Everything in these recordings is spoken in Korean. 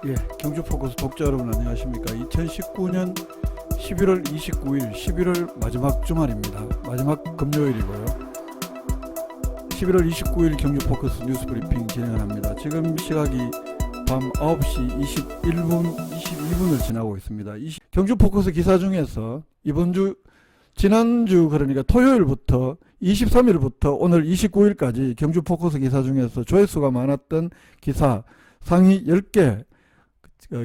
예, 경주포커스 독자 여러분 안녕하십니까. 2019년 11월 29일 11월 마지막 주말입니다. 마지막 금요일이고요. 11월 29일 경주포커스 뉴스 브리핑 진행을 합니다. 지금 시각이 밤 9시 21분 22분을 지나고 있습니다. 경주포커스 기사 중에서 지난주 그러니까 토요일부터 23일부터 오늘 29일까지 경주포커스 기사 중에서 조회수가 많았던 기사 상위 10개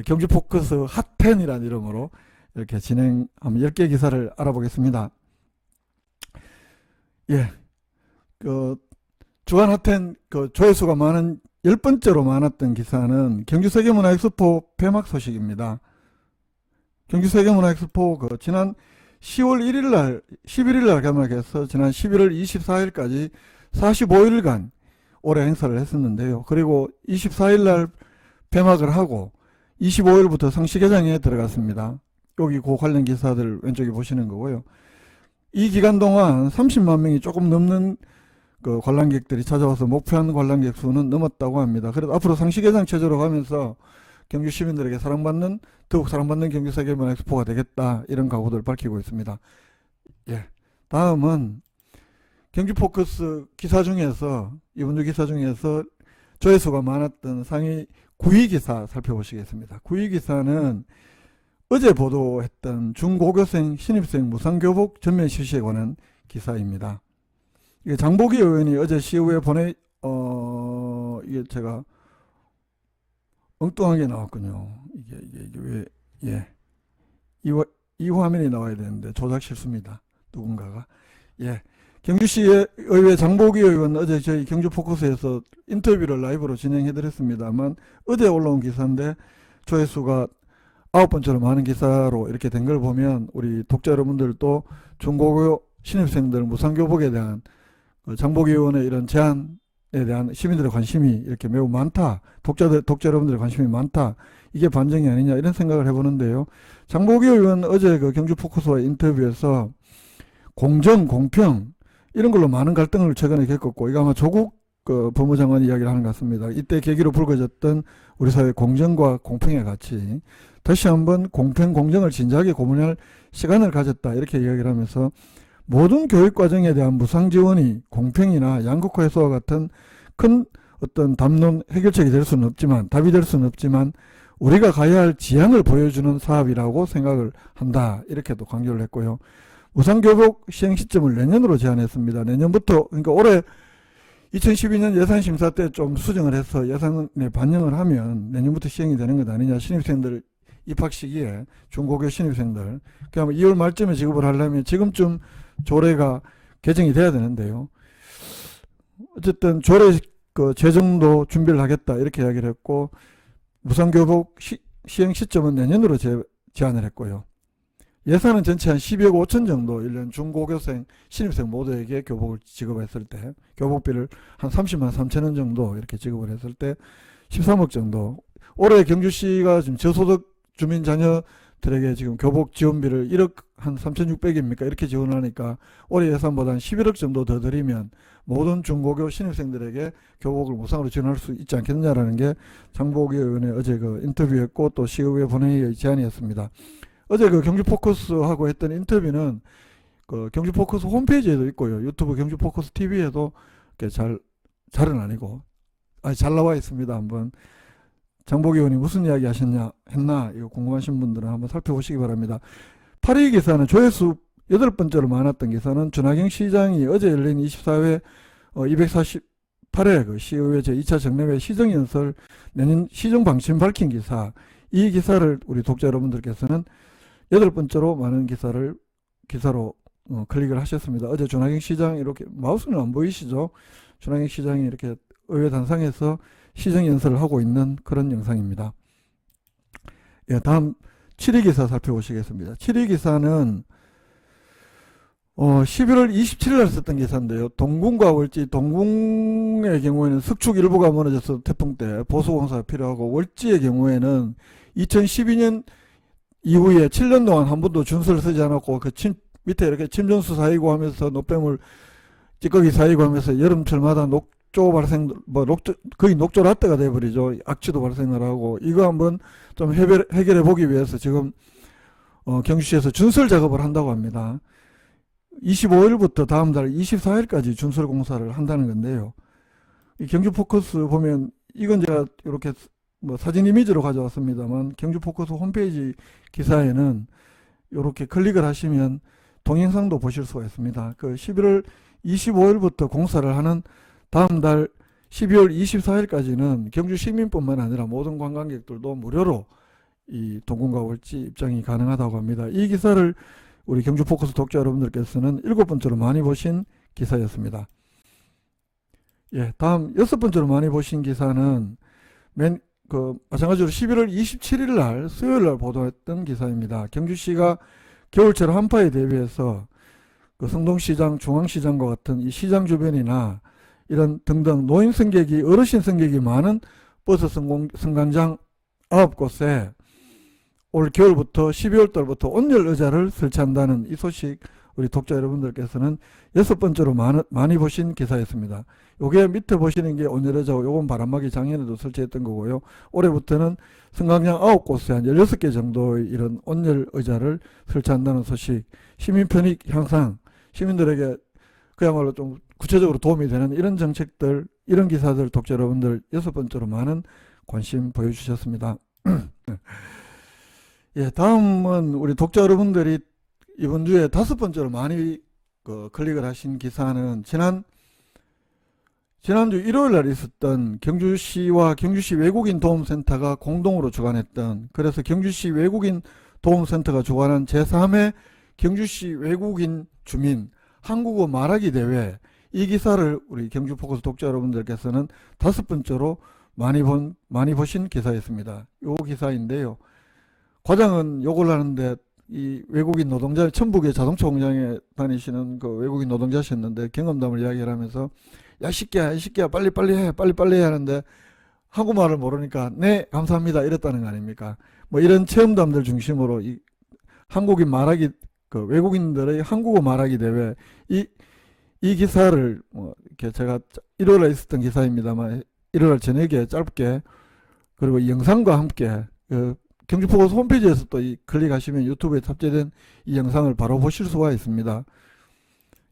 경주포커스 핫10이라는 이름으로 이렇게 진행하면 10개 기사를 알아보겠습니다. 예, 주간 핫10 조회수가 많은 10번째로 많았던 기사는 경주세계문화엑스포 폐막 소식입니다. 경주세계문화엑스포 지난 10월 1일날 11일날 개막해서 지난 11월 24일까지 45일간 올해 행사를 했었는데요. 그리고 24일날 폐막을 하고 25일부터 상시 개장에 들어갔습니다. 여기 그 관련 기사들 왼쪽에 보시는 거고요. 이 기간 동안 30만 명이 조금 넘는 관람객들이 찾아와서 목표한 관람객 수는 넘었다고 합니다. 그래도 앞으로 상시 개장 체제로 가면서 경주 시민들에게 더욱 사랑받는 경주세계문화엑스포가 되겠다, 이런 각오를 밝히고 있습니다. 예, 다음은 경주포커스 기사 중에서 이번 주 기사 중에서 조회수가 많았던 상위 9위 기사 살펴보시겠습니다. 9위 기사는 어제 보도했던 중고교생 신입생 무상교복 전면 실시에 관한 기사입니다. 이게 장보기 의원이 어제 시의회에 이게 제가 엉뚱하게 나왔군요. 이게 왜, 예. 이 화면이 나와야 되는데 조작 실수입니다. 누군가가. 예. 경주시의회 장보기 의원 어제 저희 경주포커스에서 인터뷰를 라이브로 진행해드렸습니다만 어제 올라온 기사인데 조회수가 9번째로 많은 기사로 이렇게 된 걸 보면 우리 독자 여러분들도 중고교 신입생들 무상교복에 대한 장보기 의원의 이런 제안에 대한 시민들의 관심이 이렇게 매우 많다, 독자 여러분들의 관심이 많다, 이게 반증이 아니냐, 이런 생각을 해보는데요. 장보기 의원 어제 경주포커스와 인터뷰에서 공정, 공평 이런 걸로 많은 갈등을 최근에 겪었고, 이거 아마 조국 법무장관 이야기를 하는 것 같습니다. 이때 계기로 불거졌던 우리 사회 공정과 공평의 가치, 다시 한번 공평, 공정을 진지하게 고민할 시간을 가졌다, 이렇게 이야기를 하면서 모든 교육과정에 대한 무상 지원이 공평이나 양극화 해소와 같은 큰 어떤 담론 해결책이 될 수는 없지만, 답이 될 수는 없지만 우리가 가야 할 지향을 보여주는 사업이라고 생각을 한다, 이렇게도 강조를 했고요. 무상교복 시행 시점을 내년으로 제안했습니다. 내년부터, 그러니까 올해 2012년 예산심사 때 좀 수정을 해서 예산에 반영을 하면 내년부터 시행이 되는 것 아니냐. 신입생들 입학 시기에 중고교 신입생들 그러면 2월 말쯤에 지급을 하려면 지금쯤 조례가 개정이 돼야 되는데요. 어쨌든 조례 재정도 준비를 하겠다, 이렇게 이야기를 했고, 무상교복 시행 시점은 내년으로 제안을 했고요. 예산은 전체 한 12억 5천 정도 1년 중고교생 신입생 모두에게 교복을 지급했을 때, 교복비를 한 30만 3천 원 정도 이렇게 지급을 했을 때 13억 정도. 올해 경주시가 지금 저소득 주민 자녀들에게 지금 교복 지원비를 1억 한 3,600입니까 이렇게 지원하니까 올해 예산보다 한 11억 정도 더 드리면 모든 중고교 신입생들에게 교복을 무상으로 지원할 수 있지 않겠느냐라는 게 장보기 의원의 어제 인터뷰였고, 또 시의회 본회의의 제안이었습니다. 어제 경주포커스하고 했던 인터뷰는 경주포커스 홈페이지에도 있고요. 유튜브 경주포커스 TV에도 잘은 아니고 잘 나와 있습니다. 한번 장보기 의원이 무슨 이야기 했나 이거 궁금하신 분들은 한번 살펴보시기 바랍니다. 8위 기사는 조회수 8번째로 많았던 기사는 준하경 시장이 어제 열린 24회 248회 시의회 제2차 정례회 시정연설 내년 시정 방침 밝힌 기사. 이 기사를 우리 독자 여러분들께서는 8번째로 많은 기사로 클릭을 하셨습니다. 어제 준하경 시장, 이렇게 마우스는 안 보이시죠? 준하경 시장이 이렇게 의회 단상에서 시정연설을 하고 있는 그런 영상입니다. 예, 다음 7위 기사 살펴보시겠습니다. 7위 기사는 11월 27일 날 썼던 기사인데요. 동궁과 월지, 동궁의 경우에는 석축 일부가 무너져서 태풍 때 보수공사가 필요하고, 월지의 경우에는 2012년 이후에 7년 동안 한 번도 준서를 쓰지 않았고, 밑에 이렇게 침전수 쌓이고 하면서 노폐물 찌꺼기 쌓이고 하면서 여름철마다 녹조 발생, 뭐 거의 녹조 라떼가 돼버리죠. 악취도 발생을 하고, 이거 한번 좀 해결해 보기 위해서 지금 경주시에서 준설 작업을 한다고 합니다. 25일부터 다음 달 24일까지 준설 공사를 한다는 건데요. 이 경주 포커스 보면, 이건 제가 이렇게 뭐 사진 이미지로 가져왔습니다만, 경주 포커스 홈페이지 기사에는 이렇게 클릭을 하시면 동영상도 보실 수가 있습니다. 그 11월 25일부터 공사를 하는 다음 달 12월 24일까지는 경주 시민뿐만 아니라 모든 관광객들도 무료로 이 동궁과 월지 입장이 가능하다고 합니다. 이 기사를 우리 경주 포커스 독자 여러분들께서는 7번째로 많이 보신 기사였습니다. 예, 다음 6번째로 많이 보신 기사는 마찬가지로 11월 27일 날 수요일 날 보도했던 기사입니다. 경주시가 겨울철 한파에 대비해서 그 성동시장, 중앙시장과 같은 이 시장 주변이나 이런 등등 노인 승객이, 어르신 승객이 많은 버스 승강장 9곳에 올 겨울부터 12월 달부터 온열 의자를 설치한다는 이 소식, 우리 독자 여러분들께서는 6번째로 많이 보신 기사였습니다. 요게 밑에 보시는 게 온열 의자고, 요건 바람막이 작년에도 설치했던 거고요. 올해부터는 승강장 9곳에 한 16개 정도의 이런 온열 의자를 설치한다는 소식, 시민 편익 향상, 시민들에게 그야말로 좀 구체적으로 도움이 되는 이런 정책들, 이런 기사들 독자 여러분들 6번째로 많은 관심 보여주셨습니다. 예, 다음은 우리 독자 여러분들이 이번 주에 5번째로 많이 클릭을 하신 기사는 지난주 일요일 날 있었던 경주시와 경주시 외국인 도움센터가 공동으로 주관했던, 그래서 경주시 외국인 도움센터가 주관한 제3회 경주시 외국인 주민 한국어 말하기 대회, 이 기사를 우리 경주 포커스 독자 여러분들께서는 5번째로 많이 보신 기사였습니다. 요 기사인데요. 과장은 욕을 하는데, 이 외국인 노동자, 천북의 자동차 공장에 다니시는 그 외국인 노동자셨는데 경험담을 이야기를 하면서, 야, 이 새끼야, 빨리빨리 해 하는데 한국말을 모르니까 네, 감사합니다 이랬다는 거 아닙니까? 뭐 이런 체험담들 중심으로 이 한국인 말하기, 그 외국인들의 한국어 말하기 대회, 이 기사를 뭐 이렇게 제가 일요일에 있었던 기사입니다만, 일요일 저녁에 짧게, 그리고 이 영상과 함께 경주 포커스 홈페이지에서 또 클릭하시면 유튜브에 탑재된 이 영상을 바로 보실 수가 있습니다.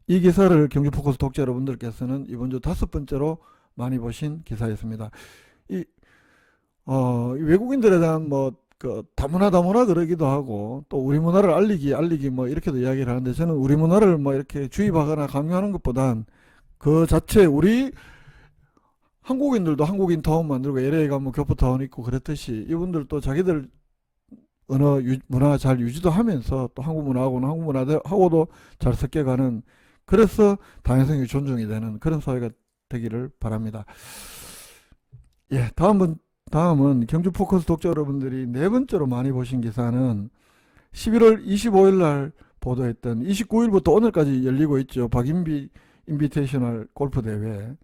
이 기사를 경주 포커스 독자 여러분들께서는 이번 주 5번째로 많이 보신 기사였습니다. 이 외국인들에 대한 다문화 그러기도 하고, 또 우리 문화를 알리기 뭐 이렇게도 이야기를 하는데, 저는 우리 문화를 뭐 이렇게 주입하거나 강요하는 것보단 그 자체 우리 한국인들도 한국인 타운 만들고 LA 가면 교포타운 있고 그랬듯이, 이분들도 자기들 언어 문화 잘 유지도 하면서 또 한국 문화하고는 한국 문화하고도 잘 섞여가는, 그래서 다양성이 존중이 되는 그런 사회가 되기를 바랍니다. 예, 다음은 경주 포커스 독자 여러분들이 4번째로 많이 보신 기사는 11월 25일 날 보도했던, 29일부터 오늘까지 열리고 있죠, 박인비 인비테이셔널 골프 대회.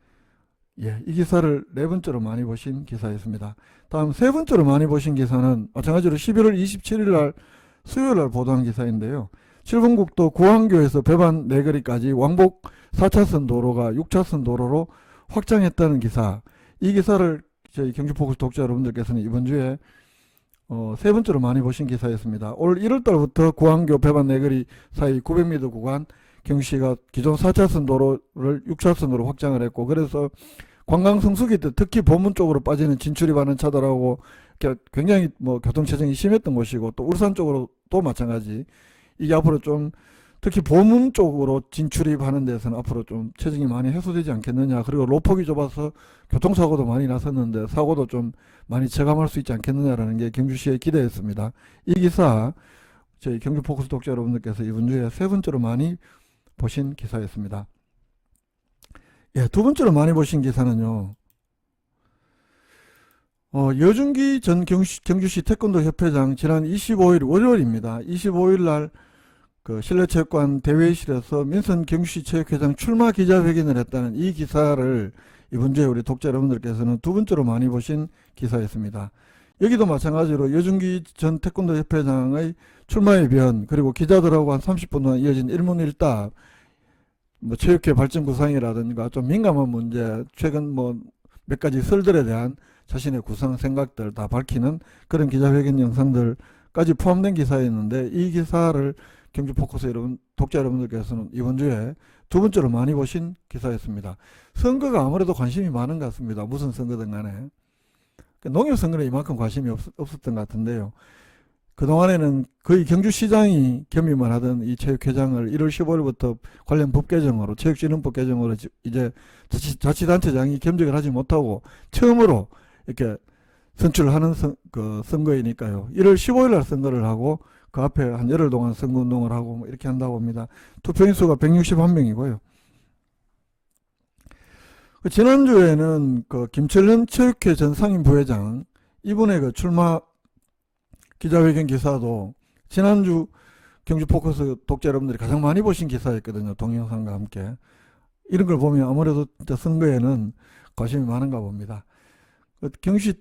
예, 이 기사를 4번째로 많이 보신 기사였습니다. 다음 3번째로 많이 보신 기사는 마찬가지로 11월 27일 날 수요일 날 보도한 기사인데요. 7번국도 구항교에서 배반 내거리까지 왕복 4차선 도로가 6차선 도로로 확장했다는 기사. 이 기사를 저희 경주포커스 독자 여러분들께서는 이번 주에 3번째로 많이 보신 기사였습니다. 올 1월 달부터 구항교 배반 내거리 사이 900m 구간 경주시가 기존 4차선 도로를 6차선으로 확장을 했고, 그래서 관광 성수기 때 특히 보문 쪽으로 빠지는 진출입하는 차들하고 굉장히 교통체증이 심했던 곳이고, 또 울산 쪽으로 또 마찬가지, 이게 앞으로 좀 특히 보문 쪽으로 진출입하는 데서는 앞으로 좀 체증이 많이 해소되지 않겠느냐, 그리고 로폭이 좁아서 교통사고도 많이 났었는데 사고도 좀 많이 체감할 수 있지 않겠느냐라는 게 경주시의 기대였습니다. 이 기사 저희 경주 포커스 독자 여러분들께서 이번 주에 3번째로 많이 보신 기사였습니다. 예, 2번째로 많이 보신 기사는요, 여준기 전 경주시 태권도 협회장 지난 25일 월요일입니다. 25일 날 그 실내체육관 대회실에서 민선 경주시 체육회장 출마 기자회견을 했다는 이 기사를 이번 주에 우리 독자 여러분들께서는 2번째로 많이 보신 기사였습니다. 여기도 마찬가지로 여준기 전 태권도 협회장의 출마의 변, 그리고 기자들하고 한 30분 동안 이어진 일문일답, 뭐 체육회 발전 구상이라든가 좀 민감한 문제, 최근 뭐 몇 가지 설들에 대한 자신의 구상 생각들 다 밝히는 그런 기자회견 영상들까지 포함된 기사였는데, 이 기사를 경주 포커스 여러분, 독자 여러분들께서는 이번 주에 두 번째로 많이 보신 기사였습니다. 선거가 아무래도 관심이 많은 것 같습니다. 무슨 선거든 간에. 농협 선거는 이만큼 관심이 없었던 것 같은데요. 그동안에는 거의 경주시장이 겸임을 하던 이 체육회장을 1월 15일부터 관련 법 개정으로, 체육진흥법 개정으로 이제 자치단체장이 겸직을 하지 못하고 처음으로 이렇게 선출을 하는 선거이니까요. 1월 15일 날 선거를 하고 그 앞에 한 열흘 동안 선거운동을 하고 뭐 이렇게 한다고 합니다. 투표인수가 161명이고요. 지난주에는 김철현 체육회 전 상임부회장, 이분의 출마 기자회견 기사도 지난주 경주 포커스 독자 여러분들이 가장 많이 보신 기사였거든요. 동영상과 함께. 이런 걸 보면 아무래도 진짜 선거에는 관심이 많은가 봅니다. 경주시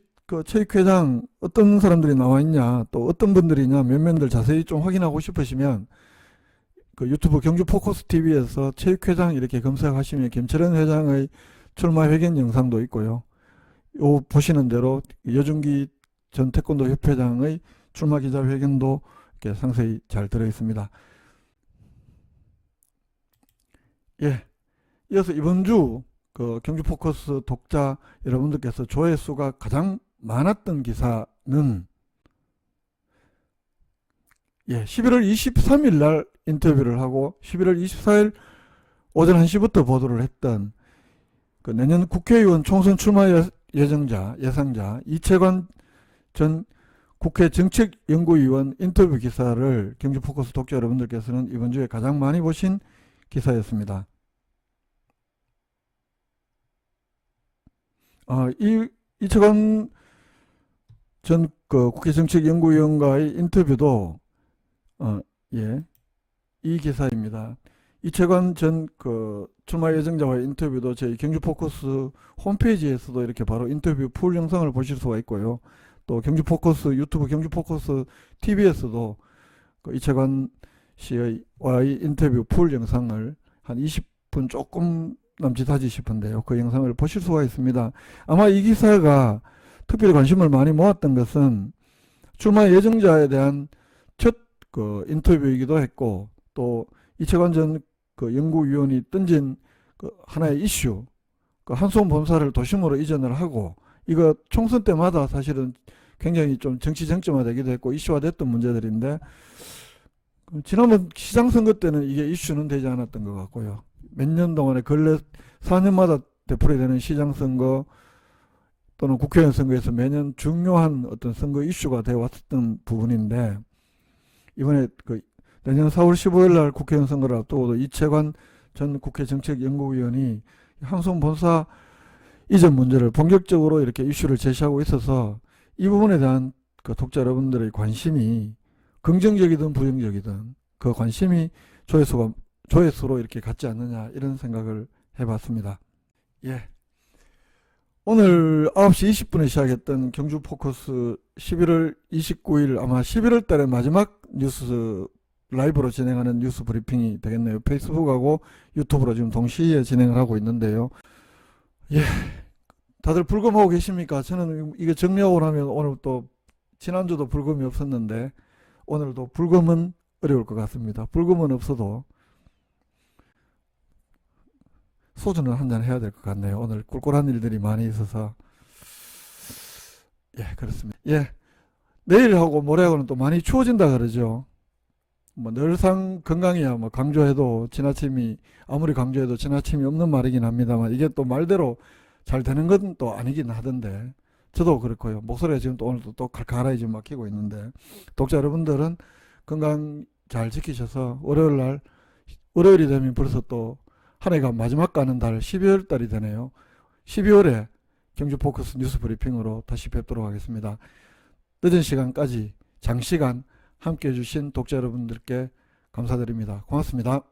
체육회장 어떤 사람들이 나와 있냐, 또 어떤 분들이냐, 몇 명들 자세히 좀 확인하고 싶으시면 유튜브 경주 포커스 TV에서 체육회장 이렇게 검색하시면 김철현 회장의 출마 회견 영상도 있고요. 요 보시는 대로 여준기 전 태권도 협회장의 출마 기자회견도 이렇게 상세히 잘 들어 있습니다. 예. 이어서 이번 주 경주 포커스 독자 여러분들께서 조회수가 가장 많았던 기사는 11월 23일 날 인터뷰를 하고 11월 24일 오전 1시부터 보도를 했던 내년 국회의원 총선 출마 예상자 이채관 전 국회 정책연구위원 인터뷰 기사를 경주 포커스 독자 여러분들께서는 이번 주에 가장 많이 보신 기사였습니다. 이채관 전 국회 정책연구위원과의 인터뷰도 이 기사입니다. 이채관 전 출마 예정자와의 인터뷰도 저희 경주 포커스 홈페이지에서도 이렇게 바로 인터뷰 풀 영상을 보실 수가 있고요. 또 경주 포커스 유튜브 경주 포커스 TV에서도 이채관 씨와의 인터뷰 풀 영상을 한 20분 조금 남짓하지 싶은데요. 그 영상을 보실 수가 있습니다. 아마 이 기사가 특별히 관심을 많이 모았던 것은 출마 예정자에 대한 첫 인터뷰이기도 했고, 또 이채관 전 연구위원이 던진 하나의 이슈, 한수원 본사를 도심으로 이전을 하고, 이거 총선 때마다 사실은 굉장히 좀 정치 쟁점화되기도 했고 이슈화 됐던 문제들인데, 지난번 시장 선거 때는 이게 이슈는 되지 않았던 것 같고요. 몇 년 동안에 근래 4년마다 되풀이되는 시장 선거 또는 국회의원 선거에서 매년 중요한 어떤 선거 이슈가 되어 왔었던 부분인데, 이번에 내년 4월 15일 날 국회의원 선거를 앞두고도 이채관 전 국회 정책연구위원이 한수원 본사 이전 문제를 본격적으로 이렇게 이슈를 제시하고 있어서 이 부분에 대한 독자 여러분들의 관심이 긍정적이든 부정적이든 그 관심이 조회수로 이렇게 같지 않느냐, 이런 생각을 해봤습니다. 오늘 9시 20분에 시작했던 경주 포커스 11월 29일 아마 11월 달의 마지막 뉴스 라이브로 진행하는 뉴스 브리핑이 되겠네요. 페이스북하고 유튜브로 지금 동시에 진행을 하고 있는데요. 다들 불금하고 계십니까? 저는 이거 정리하고 나면 오늘 또 지난주도 불금이 없었는데 오늘도 불금은 어려울 것 같습니다. 불금은 없어도 소주는 한잔 해야 될 것 같네요. 오늘 꿀꿀한 일들이 많이 있어서. 그렇습니다. 내일하고 모레하고는 또 많이 추워진다 그러죠. 뭐 늘상 건강이야 뭐 강조해도 지나침이, 아무리 강조해도 지나침이 없는 말이긴 합니다만, 이게 또 말대로 잘 되는 건 또 아니긴 하던데, 저도 그렇고요. 목소리가 지금 또 오늘도 또 칼칼하게 지금 막히고 있는데, 독자 여러분들은 건강 잘 지키셔서 월요일이 되면 벌써 또 한 해가 마지막 가는 달 12월 달이 되네요. 12월에 경주 포커스 뉴스 브리핑으로 다시 뵙도록 하겠습니다. 늦은 시간까지 장시간 함께 해주신 독자 여러분들께 감사드립니다. 고맙습니다.